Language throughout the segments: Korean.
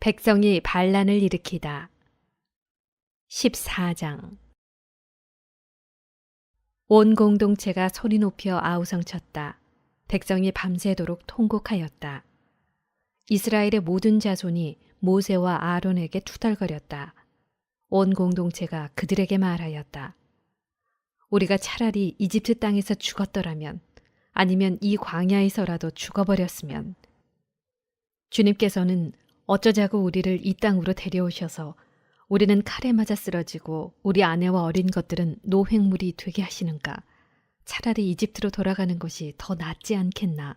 백성이 반란을 일으키다. 14장. 온 공동체가 소리 높여 아우성쳤다. 백성이 밤새도록 통곡하였다. 이스라엘의 모든 자손이 모세와 아론에게 투덜거렸다. 온 공동체가 그들에게 말하였다. 우리가 차라리 이집트 땅에서 죽었더라면, 아니면 이 광야에서라도 죽어버렸으면. 주님께서는 어쩌자고 우리를 이 땅으로 데려오셔서 우리는 칼에 맞아 쓰러지고 우리 아내와 어린 것들은 노획물이 되게 하시는가? 차라리 이집트로 돌아가는 것이 더 낫지 않겠나?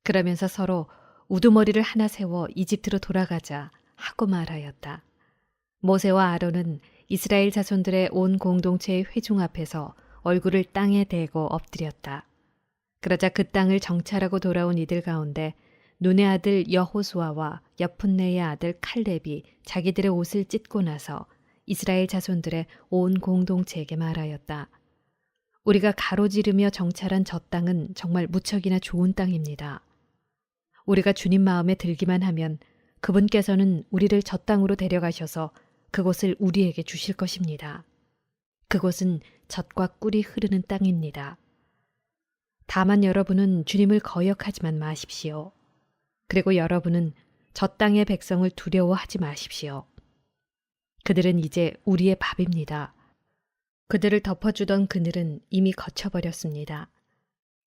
그러면서 서로 우두머리를 하나 세워 이집트로 돌아가자 하고 말하였다. 모세와 아론은 이스라엘 자손들의 온 공동체의 회중 앞에서 얼굴을 땅에 대고 엎드렸다. 그러자 그 땅을 정찰하고 돌아온 이들 가운데 눈의 아들 여호수아와 여푼네의 아들 칼렙이 자기들의 옷을 찢고 나서 이스라엘 자손들의 온 공동체에게 말하였다. 우리가 가로지르며 정찰한 저 땅은 정말 무척이나 좋은 땅입니다. 우리가 주님 마음에 들기만 하면 그분께서는 우리를 저 땅으로 데려가셔서 그곳을 우리에게 주실 것입니다. 그곳은 젖과 꿀이 흐르는 땅입니다. 다만 여러분은 주님을 거역하지만 마십시오. 그리고 여러분은 저 땅의 백성을 두려워하지 마십시오. 그들은 이제 우리의 밥입니다. 그들을 덮어주던 그늘은 이미 거쳐버렸습니다.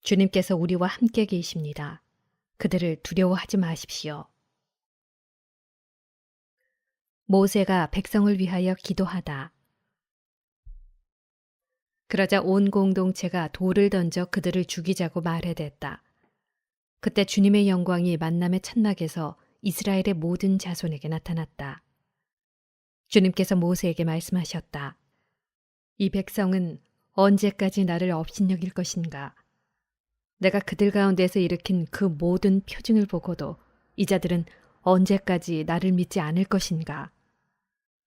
주님께서 우리와 함께 계십니다. 그들을 두려워하지 마십시오. 모세가 백성을 위하여 기도하다. 그러자 온 공동체가 돌을 던져 그들을 죽이자고 말해댔다. 그때 주님의 영광이 만남의 천막에서 이스라엘의 모든 자손에게 나타났다. 주님께서 모세에게 말씀하셨다. 이 백성은 언제까지 나를 업신여길 것인가? 내가 그들 가운데서 일으킨 그 모든 표징을 보고도 이 자들은 언제까지 나를 믿지 않을 것인가?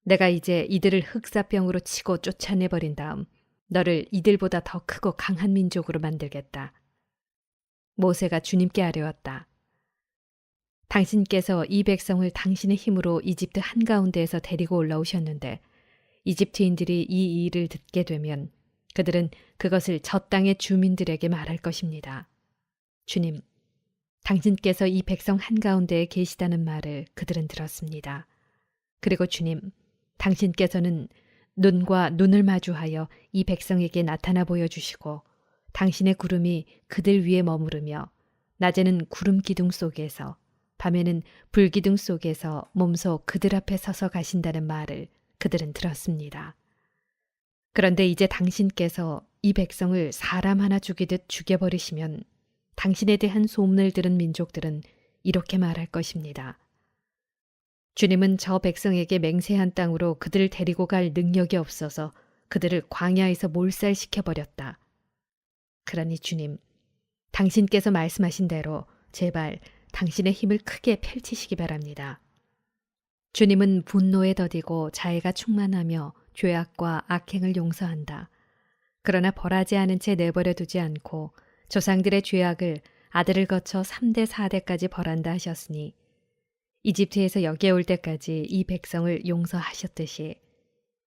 내가 이제 이들을 흑사병으로 치고 쫓아내버린 다음 너를 이들보다 더 크고 강한 민족으로 만들겠다. 모세가 주님께 아뢰었다. 당신께서 이 백성을 당신의 힘으로 이집트 한가운데에서 데리고 올라오셨는데 이집트인들이 이 일을 듣게 되면 그들은 그것을 저 땅의 주민들에게 말할 것입니다. 주님, 당신께서 이 백성 한가운데에 계시다는 말을 그들은 들었습니다. 그리고 주님, 당신께서는 눈과 눈을 마주하여 이 백성에게 나타나 보여주시고 당신의 구름이 그들 위에 머무르며 낮에는 구름 기둥 속에서 밤에는 불 기둥 속에서 몸소 그들 앞에 서서 가신다는 말을 그들은 들었습니다. 그런데 이제 당신께서 이 백성을 사람 하나 죽이듯 죽여버리시면 당신에 대한 소문을 들은 민족들은 이렇게 말할 것입니다. 주님은 저 백성에게 맹세한 땅으로 그들을 데리고 갈 능력이 없어서 그들을 광야에서 몰살시켜버렸다. 그러니 주님, 당신께서 말씀하신 대로 제발 당신의 힘을 크게 펼치시기 바랍니다. 주님은 분노에 더디고 자애가 충만하며 죄악과 악행을 용서한다. 그러나 벌하지 않은 채 내버려 두지 않고 조상들의 죄악을 아들을 거쳐 3대 4대까지 벌한다 하셨으니 이집트에서 여기에 올 때까지 이 백성을 용서하셨듯이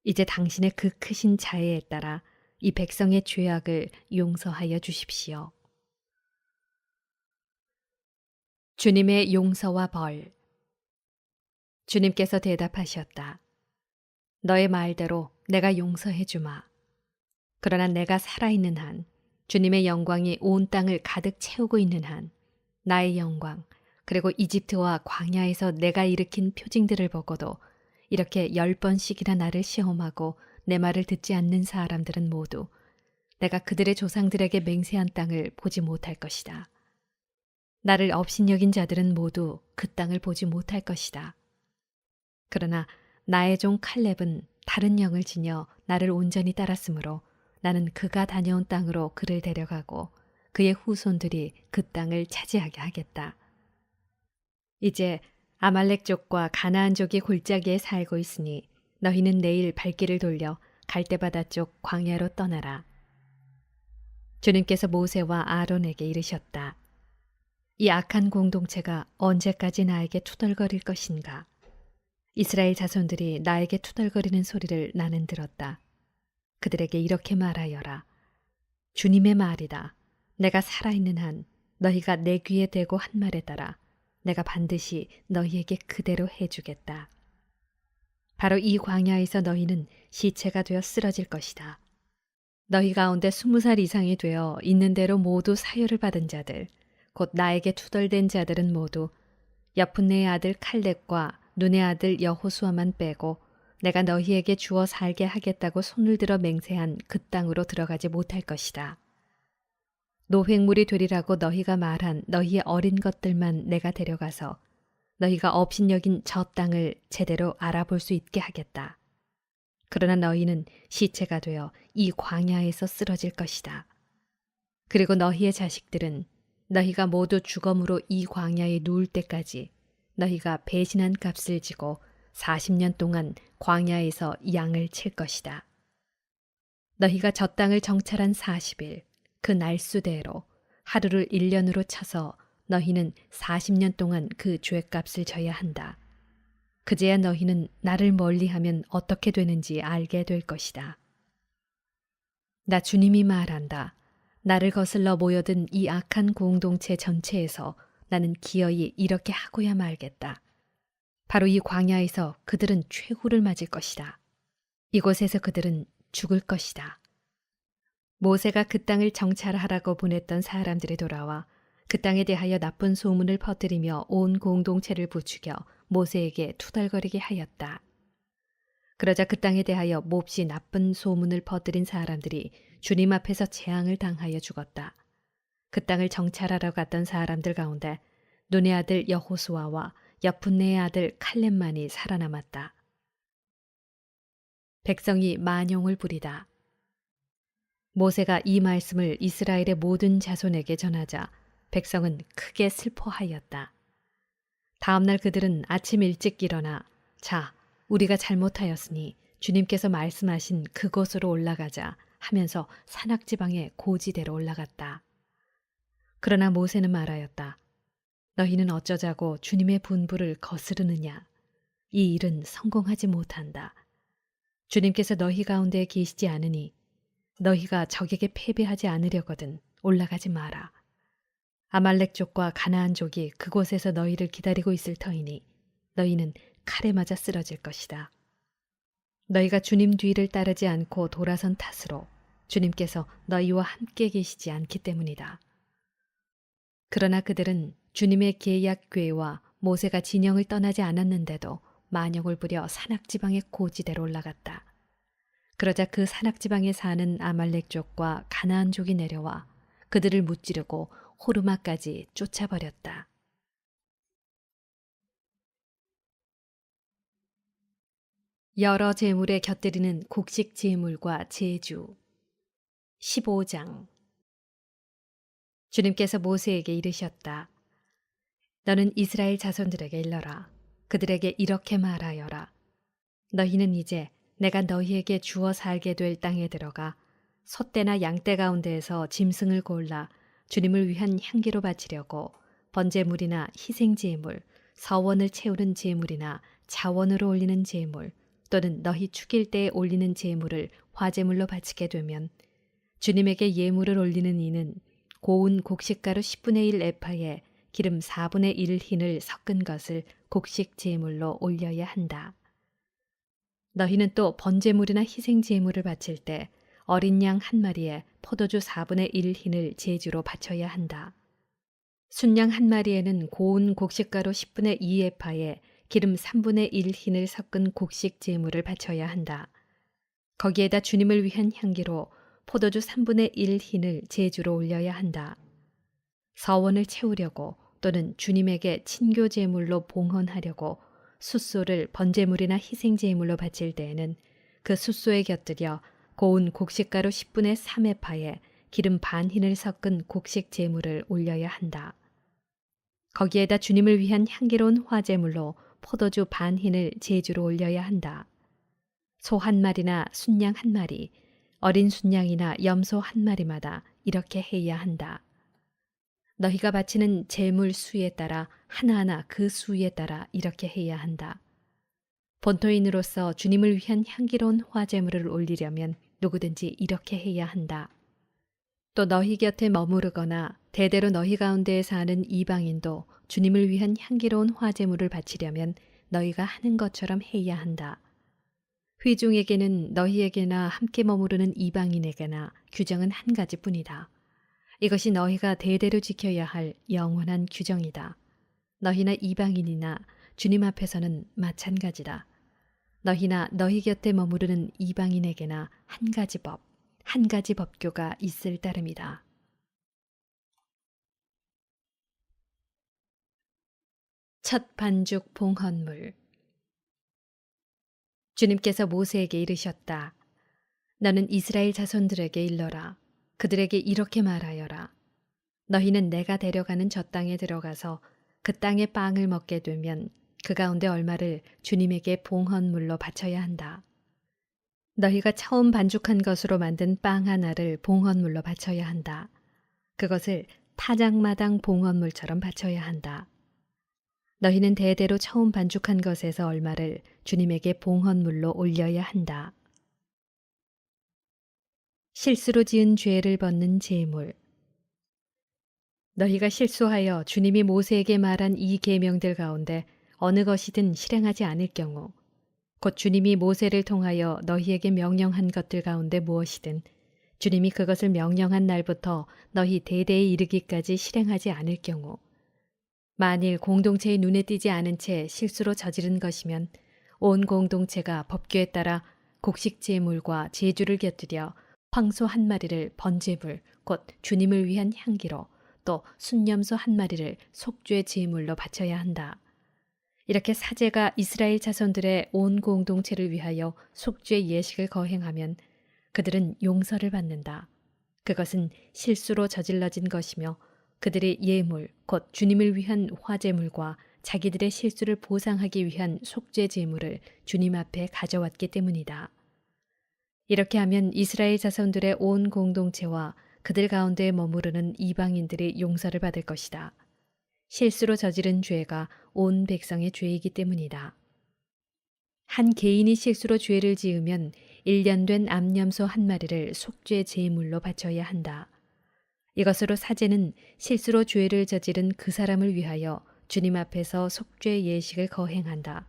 이제 당신의 그 크신 자애에 따라 이 백성의 죄악을 용서하여 주십시오. 주님의 용서와 벌. 주님께서 대답하셨다. 너의 말대로 내가 용서해 주마. 그러나 내가 살아있는 한, 주님의 영광이 온 땅을 가득 채우고 있는 한, 나의 영광, 그리고 이집트와 광야에서 내가 일으킨 표징들을 보고도 이렇게 10번씩이나 나를 시험하고 내 말을 듣지 않는 사람들은 모두 내가 그들의 조상들에게 맹세한 땅을 보지 못할 것이다. 나를 업신여긴 자들은 모두 그 땅을 보지 못할 것이다. 그러나 나의 종 칼렙은 다른 영을 지녀 나를 온전히 따랐으므로 나는 그가 다녀온 땅으로 그를 데려가고 그의 후손들이 그 땅을 차지하게 하겠다. 이제 아말렉족과 가나안족이 골짜기에 살고 있으니 너희는 내일 발길을 돌려 갈대바다 쪽 광야로 떠나라. 주님께서 모세와 아론에게 이르셨다. 이 악한 공동체가 언제까지 나에게 투덜거릴 것인가? 이스라엘 자손들이 나에게 투덜거리는 소리를 나는 들었다. 그들에게 이렇게 말하여라. 주님의 말이다. 내가 살아있는 한 너희가 내 귀에 대고 한 말에 따라 내가 반드시 너희에게 그대로 해주겠다. 바로 이 광야에서 너희는 시체가 되어 쓰러질 것이다. 너희 가운데 20살 이상이 되어 있는 대로 모두 사유를 받은 자들, 곧 나에게 투덜댄 자들은 모두 여푼네의 아들 칼렙과 눈의 아들 여호수아만 빼고 내가 너희에게 주어 살게 하겠다고 손을 들어 맹세한 그 땅으로 들어가지 못할 것이다. 노획물이 되리라고 너희가 말한 너희의 어린 것들만 내가 데려가서 너희가 업신여긴 저 땅을 제대로 알아볼 수 있게 하겠다. 그러나 너희는 시체가 되어 이 광야에서 쓰러질 것이다. 그리고 너희의 자식들은 너희가 모두 주검으로 이 광야에 누울 때까지 너희가 배신한 값을 지고 40년 동안 광야에서 양을 칠 것이다. 너희가 저 땅을 정찰한 40일, 그 날수대로 하루를 1년으로 쳐서 너희는 40년 동안 그 죄값을 져야 한다. 그제야 너희는 나를 멀리하면 어떻게 되는지 알게 될 것이다. 나 주님이 말한다. 나를 거슬러 모여든 이 악한 공동체 전체에서 나는 기어이 이렇게 하고야 말겠다. 바로 이 광야에서 그들은 최후를 맞을 것이다. 이곳에서 그들은 죽을 것이다. 모세가 그 땅을 정찰하라고 보냈던 사람들이 돌아와 그 땅에 대하여 나쁜 소문을 퍼뜨리며 온 공동체를 부추겨 모세에게 투덜거리게 하였다. 그러자 그 땅에 대하여 몹시 나쁜 소문을 퍼뜨린 사람들이 주님 앞에서 재앙을 당하여 죽었다. 그 땅을 정찰하러 갔던 사람들 가운데 눈의 아들 여호수아와 여푼네의 아들 칼렙만이 살아남았다. 백성이 만용을 부리다. 모세가 이 말씀을 이스라엘의 모든 자손에게 전하자 백성은 크게 슬퍼하였다. 다음 날 그들은 아침 일찍 일어나 자, 우리가 잘못하였으니 주님께서 말씀하신 그곳으로 올라가자 하면서 산악지방의 고지대로 올라갔다. 그러나 모세는 말하였다. 너희는 어쩌자고 주님의 분부를 거스르느냐. 이 일은 성공하지 못한다. 주님께서 너희 가운데 계시지 않으니 너희가 적에게 패배하지 않으려거든 올라가지 마라. 아말렉족과 가나안족이 그곳에서 너희를 기다리고 있을 터이니 너희는 칼에 맞아 쓰러질 것이다. 너희가 주님 뒤를 따르지 않고 돌아선 탓으로 주님께서 너희와 함께 계시지 않기 때문이다. 그러나 그들은 주님의 계약궤와 모세가 진영을 떠나지 않았는데도 만용을 부려 산악지방의 고지대로 올라갔다. 그러자 그 산악지방에 사는 아말렉족과 가나안족이 내려와 그들을 무찌르고 호르마까지 쫓아버렸다. 여러 제물에 곁들이는 곡식 제물과 제주 15장 주님께서 모세에게 이르셨다. 너는 이스라엘 자손들에게 일러라. 그들에게 이렇게 말하여라. 너희는 이제 내가 너희에게 주어 살게 될 땅에 들어가 소떼나 양떼 가운데에서 짐승을 골라 주님을 위한 향기로 바치려고 번제물이나 희생제물, 서원을 채우는 제물이나 자원으로 올리는 제물 또는 너희 축일 때에 올리는 제물을 화제물로 바치게 되면 주님에게 예물을 올리는 이는 고운 곡식가루 10분의 1 에파에 기름 4분의 1 흰을 섞은 것을 곡식 제물로 올려야 한다. 너희는 또 번제물이나 희생제물을 바칠 때 어린 양 한 마리에 포도주 4분의 1 흰을 제주로 바쳐야 한다. 순양 한 마리에는 고운 곡식가루 10분의 2 에파에 기름 3분의 1 흰을 섞은 곡식 제물을 바쳐야 한다. 거기에다 주님을 위한 향기로 포도주 3분의 1 흰을 제주로 올려야 한다. 서원을 채우려고 또는 주님에게 친교 제물로 봉헌하려고 숫소를 번제물이나 희생제물로 바칠 때에는 그 숫소에 곁들여 고운 곡식가루 10분의 3에파에 기름 반 흰을 섞은 곡식 제물을 올려야 한다. 거기에다 주님을 위한 향기로운 화제물로 포도주 반 흰을 제주로 올려야 한다. 소 한 마리나 순양 한 마리, 어린 순양이나 염소 한 마리마다 이렇게 해야 한다. 너희가 바치는 제물 수에 따라 하나하나 그 수에 따라 이렇게 해야 한다. 본토인으로서 주님을 위한 향기로운 화제물을 올리려면 누구든지 이렇게 해야 한다. 또 너희 곁에 머무르거나 대대로 너희 가운데에 사는 이방인도 주님을 위한 향기로운 화제물을 바치려면 너희가 하는 것처럼 해야 한다. 회중에게는 너희에게나 함께 머무르는 이방인에게나 규정은 한 가지뿐이다. 이것이 너희가 대대로 지켜야 할 영원한 규정이다. 너희나 이방인이나 주님 앞에서는 마찬가지다. 너희나 너희 곁에 머무르는 이방인에게나 한 가지 법, 한 가지 법교가 있을 따름이다. 첫 반죽 봉헌물. 주님께서 모세에게 이르셨다. 너는 이스라엘 자손들에게 일러라. 그들에게 이렇게 말하여라. 너희는 내가 데려가는 저 땅에 들어가서 그 땅의 빵을 먹게 되면 그 가운데 얼마를 주님에게 봉헌물로 바쳐야 한다. 너희가 처음 반죽한 것으로 만든 빵 하나를 봉헌물로 바쳐야 한다. 그것을 타작마당 봉헌물처럼 바쳐야 한다. 너희는 대대로 처음 반죽한 것에서 얼마를 주님에게 봉헌물로 올려야 한다. 실수로 지은 죄를 벗는 제물. 너희가 실수하여 주님이 모세에게 말한 이 계명들 가운데 어느 것이든 실행하지 않을 경우 곧 주님이 모세를 통하여 너희에게 명령한 것들 가운데 무엇이든 주님이 그것을 명령한 날부터 너희 대대에 이르기까지 실행하지 않을 경우 만일 공동체의 눈에 띄지 않은 채 실수로 저지른 것이면 온 공동체가 법규에 따라 곡식 제물과 제주를 곁들여 황소 한 마리를 번제물 곧 주님을 위한 향기로 또 순념소 한 마리를 속죄 제물로 바쳐야 한다. 이렇게 사제가 이스라엘 자손들의 온 공동체를 위하여 속죄 예식을 거행하면 그들은 용서를 받는다. 그것은 실수로 저질러진 것이며 그들의 예물, 곧 주님을 위한 화제물과 자기들의 실수를 보상하기 위한 속죄 제물을 주님 앞에 가져왔기 때문이다. 이렇게 하면 이스라엘 자손들의 온 공동체와 그들 가운데 머무르는 이방인들이 용서를 받을 것이다. 실수로 저지른 죄가 온 백성의 죄이기 때문이다. 한 개인이 실수로 죄를 지으면 1년 된 암염소 한 마리를 속죄 제물로 바쳐야 한다. 이것으로 사제는 실수로 죄를 저지른 그 사람을 위하여 주님 앞에서 속죄 예식을 거행한다.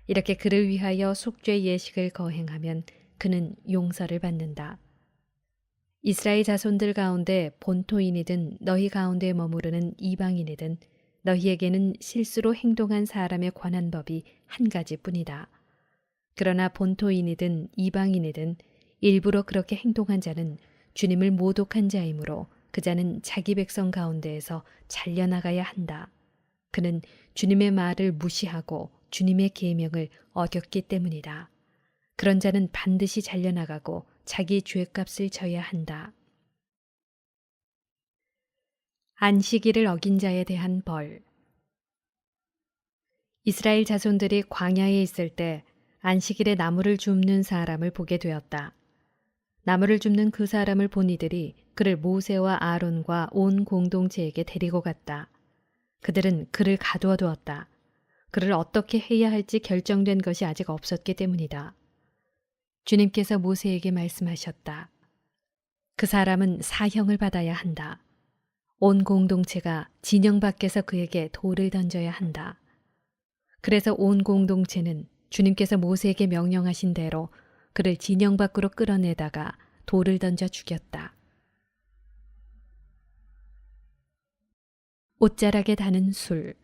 이렇게 그를 위하여 속죄 예식을 거행하면 그는 용서를 받는다. 이스라엘 자손들 가운데 본토인이든 너희 가운데 머무르는 이방인이든 너희에게는 실수로 행동한 사람에 관한 법이 한 가지뿐이다. 그러나 본토인이든 이방인이든 일부러 그렇게 행동한 자는 주님을 모독한 자이므로 그 자는 자기 백성 가운데에서 잘려나가야 한다. 그는 주님의 말을 무시하고 주님의 계명을 어겼기 때문이다. 그런 자는 반드시 잘려나가고 자기 죄값을 져야 한다. 안식일을 어긴 자에 대한 벌. 이스라엘 자손들이 광야에 있을 때 안식일에 나무를 줍는 사람을 보게 되었다. 나무를 줍는 그 사람을 본 이들이 그를 모세와 아론과 온 공동체에게 데리고 갔다. 그들은 그를 가두어 두었다. 그를 어떻게 해야 할지 결정된 것이 아직 없었기 때문이다. 주님께서 모세에게 말씀하셨다. 그 사람은 사형을 받아야 한다. 온 공동체가 진영 밖에서 그에게 돌을 던져야 한다. 그래서 온 공동체는 주님께서 모세에게 명령하신 대로 그를 진영 밖으로 끌어내다가 돌을 던져 죽였다. 옷자락에 다는 술.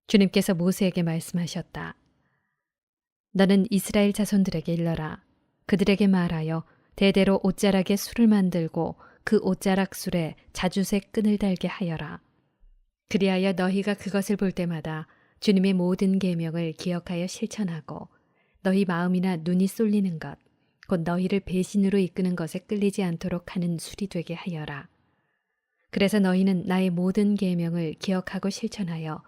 주님께서 모세에게 말씀하셨다. 너는 이스라엘 자손들에게 일러라. 그들에게 말하여 대대로 옷자락에 술을 만들고 그 옷자락 술에 자주색 끈을 달게 하여라. 그리하여 너희가 그것을 볼 때마다 주님의 모든 계명을 기억하여 실천하고 너희 마음이나 눈이 쏠리는 것, 곧 너희를 배신으로 이끄는 것에 끌리지 않도록 하는 술이 되게 하여라. 그래서 너희는 나의 모든 계명을 기억하고 실천하여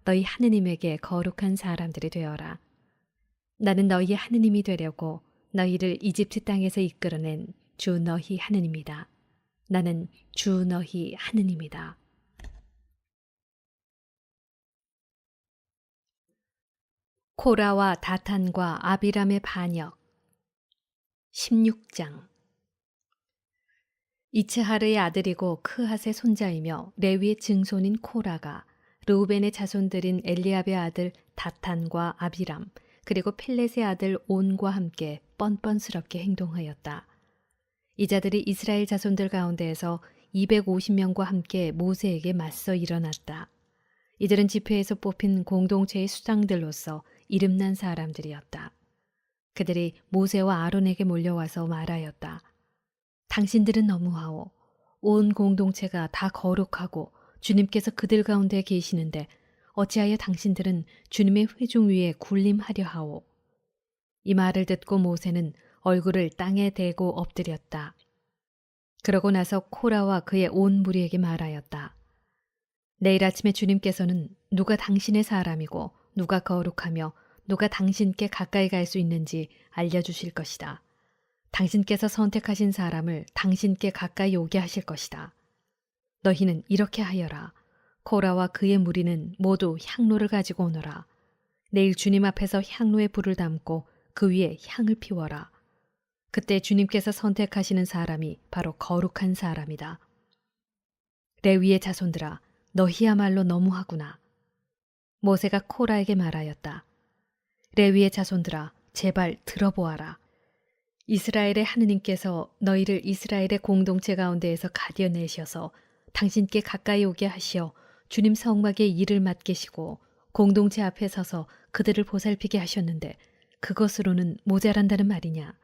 너희 하느님에게 거룩한 사람들이 되어라. 나는 너희의 하느님이 되려고 너희를 이집트 땅에서 이끌어낸 주 너희 하느님이다. 나는 주 너희 하느님이다. 코라와 다탄과 아비람의 반역 16장. 이츠하르의 아들이고 크핫의 손자이며 레위의 증손인 코라가 르우벤의 자손들인 엘리압의 아들 다탄과 아비람 그리고 펠렛의 아들 온과 함께 뻔뻔스럽게 행동하였다. 이 자들이 이스라엘 자손들 가운데에서 250명과 함께 모세에게 맞서 일어났다. 이들은 집회에서 뽑힌 공동체의 수장들로서 이름난 사람들이었다. 그들이 모세와 아론에게 몰려와서 말하였다. 당신들은 너무하오. 온 공동체가 다 거룩하고 주님께서 그들 가운데 계시는데 어찌하여 당신들은 주님의 회중 위에 군림하려 하오. 이 말을 듣고 모세는 얼굴을 땅에 대고 엎드렸다. 그러고 나서 코라와 그의 온 무리에게 말하였다. 내일 아침에 주님께서는 누가 당신의 사람이고 누가 거룩하며 누가 당신께 가까이 갈 수 있는지 알려주실 것이다. 당신께서 선택하신 사람을 당신께 가까이 오게 하실 것이다. 너희는 이렇게 하여라. 코라와 그의 무리는 모두 향로를 가지고 오너라. 내일 주님 앞에서 향로에 불을 담고 그 위에 향을 피워라. 그때 주님께서 선택하시는 사람이 바로 거룩한 사람이다. 레위의 자손들아, 너희야말로 너무하구나. 모세가 코라에게 말하였다. 레위의 자손들아, 제발 들어보아라. 이스라엘의 하느님께서 너희를 이스라엘의 공동체 가운데에서 가려내셔서 당신께 가까이 오게 하시어 주님 성막의 일을 맡기시고 공동체 앞에 서서 그들을 보살피게 하셨는데 그것으로는 모자란다는 말이냐.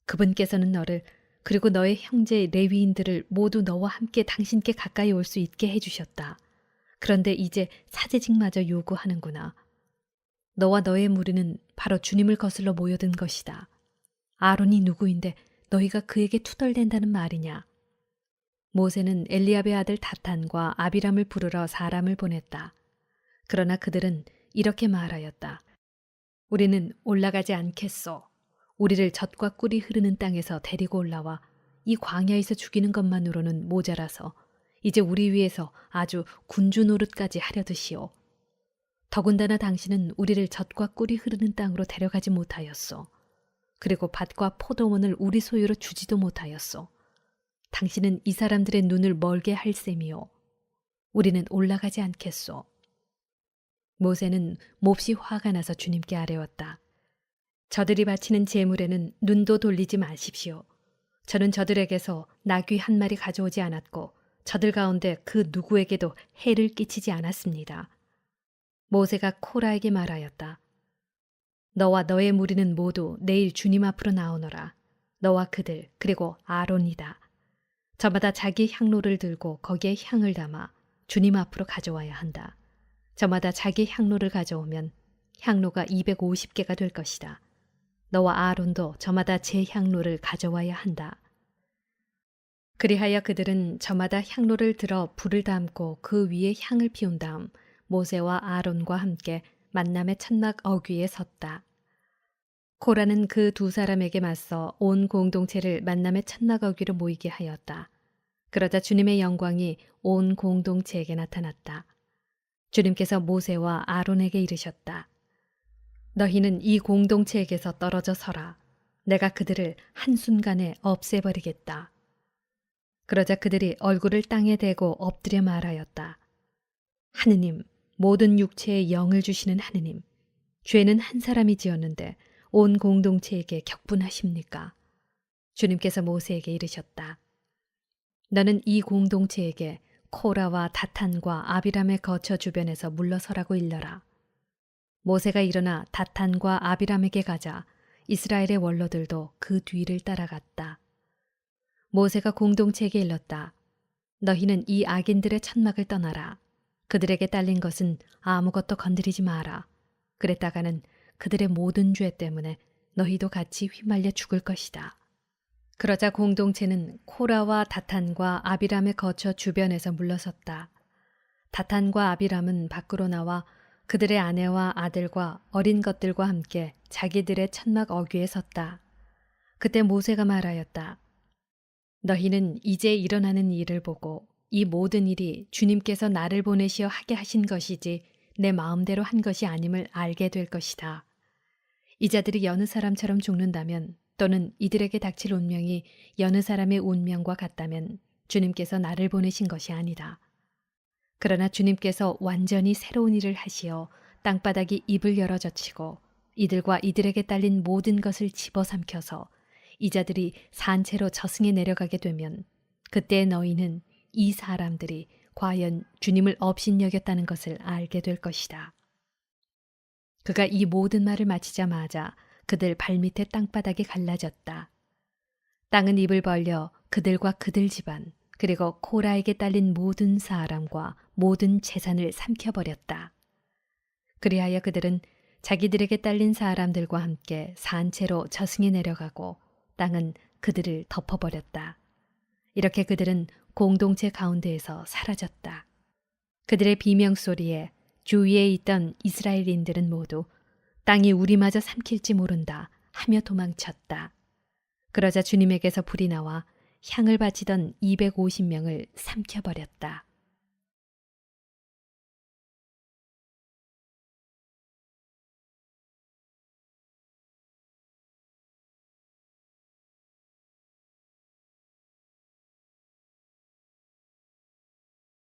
그분께서는 너를 그리고 너의 형제 레위인들을 모두 너와 함께 당신께 가까이 올 수 있게 해주셨다. 그런데 이제 사제직마저 요구하는구나. 너와 너의 무리는 바로 주님을 거슬러 모여든 것이다. 아론이 누구인데 너희가 그에게 투덜댄다는 말이냐. 모세는 엘리압의 아들 다탄과 아비람을 부르러 사람을 보냈다. 그러나 그들은 이렇게 말하였다. 우리는 올라가지 않겠소. 우리를 젖과 꿀이 흐르는 땅에서 데리고 올라와 이 광야에서 죽이는 것만으로는 모자라서 이제 우리 위해서 아주 군주 노릇까지 하려 드시오. 더군다나 당신은 우리를 젖과 꿀이 흐르는 땅으로 데려가지 못하였소. 그리고 밭과 포도원을 우리 소유로 주지도 못하였소. 당신은 이 사람들의 눈을 멀게 할 셈이요. 우리는 올라가지 않겠소. 모세는 몹시 화가 나서 주님께 아뢰었다. 저들이 바치는 제물에는 눈도 돌리지 마십시오. 저는 저들에게서 나귀 한 마리 가져오지 않았고 저들 가운데 그 누구에게도 해를 끼치지 않았습니다. 모세가 코라에게 말하였다. 너와 너의 무리는 모두 내일 주님 앞으로 나오너라. 너와 그들 그리고 아론이다. 저마다 자기 향로를 들고 거기에 향을 담아 주님 앞으로 가져와야 한다. 저마다 자기 향로를 가져오면 향로가 250개가 될 것이다. 너와 아론도 저마다 제 향로를 가져와야 한다. 그리하여 그들은 저마다 향로를 들어 불을 담고 그 위에 향을 피운 다음 모세와 아론과 함께 만남의 천막 어귀에 섰다. 코라는 그 두 사람에게 맞서 온 공동체를 만남의 천막 어귀로 모이게 하였다. 그러자 주님의 영광이 온 공동체에게 나타났다. 주님께서 모세와 아론에게 이르셨다. 너희는 이 공동체에게서 떨어져 서라. 내가 그들을 한순간에 없애버리겠다. 그러자 그들이 얼굴을 땅에 대고 엎드려 말하였다. 하느님, 모든 육체에 영을 주시는 하느님, 죄는 한 사람이 지었는데 온 공동체에게 격분하십니까? 주님께서 모세에게 이르셨다. 너는 이 공동체에게 코라와 다탄과 아비람의 거처 주변에서 물러서라고 일러라. 모세가 일어나 다탄과 아비람에게 가자 이스라엘의 원로들도 그 뒤를 따라갔다. 모세가 공동체에게 일렀다. 너희는 이 악인들의 천막을 떠나라. 그들에게 딸린 것은 아무것도 건드리지 마라. 그랬다가는 그들의 모든 죄 때문에 너희도 같이 휘말려 죽을 것이다. 그러자 공동체는 코라와 다탄과 아비람의 거처 주변에서 물러섰다. 다탄과 아비람은 밖으로 나와 그들의 아내와 아들과 어린 것들과 함께 자기들의 천막 어귀에 섰다. 그때 모세가 말하였다. 너희는 이제 일어나는 일을 보고 이 모든 일이 주님께서 나를 보내시어 하게 하신 것이지 내 마음대로 한 것이 아님을 알게 될 것이다. 이 자들이 여느 사람처럼 죽는다면 또는 이들에게 닥칠 운명이 여느 사람의 운명과 같다면 주님께서 나를 보내신 것이 아니다. 그러나 주님께서 완전히 새로운 일을 하시어 땅바닥이 입을 열어 젖히고 이들과 이들에게 딸린 모든 것을 집어삼켜서 이 자들이 산채로 저승에 내려가게 되면 그때 너희는 이 사람들이 과연 주님을 업신여겼다는 것을 알게 될 것이다. 그가 이 모든 말을 마치자마자 그들 발밑에 땅바닥이 갈라졌다. 땅은 입을 벌려 그들과 그들 집안 그리고 코라에게 딸린 모든 사람과 모든 재산을 삼켜버렸다. 그리하여 그들은 자기들에게 딸린 사람들과 함께 산채로 저승에 내려가고 땅은 그들을 덮어버렸다. 이렇게 그들은 공동체 가운데에서 사라졌다. 그들의 비명소리에 주위에 있던 이스라엘인들은 모두 땅이 우리마저 삼킬지 모른다 하며 도망쳤다. 그러자 주님에게서 불이 나와 향을 바치던 250명을 삼켜버렸다.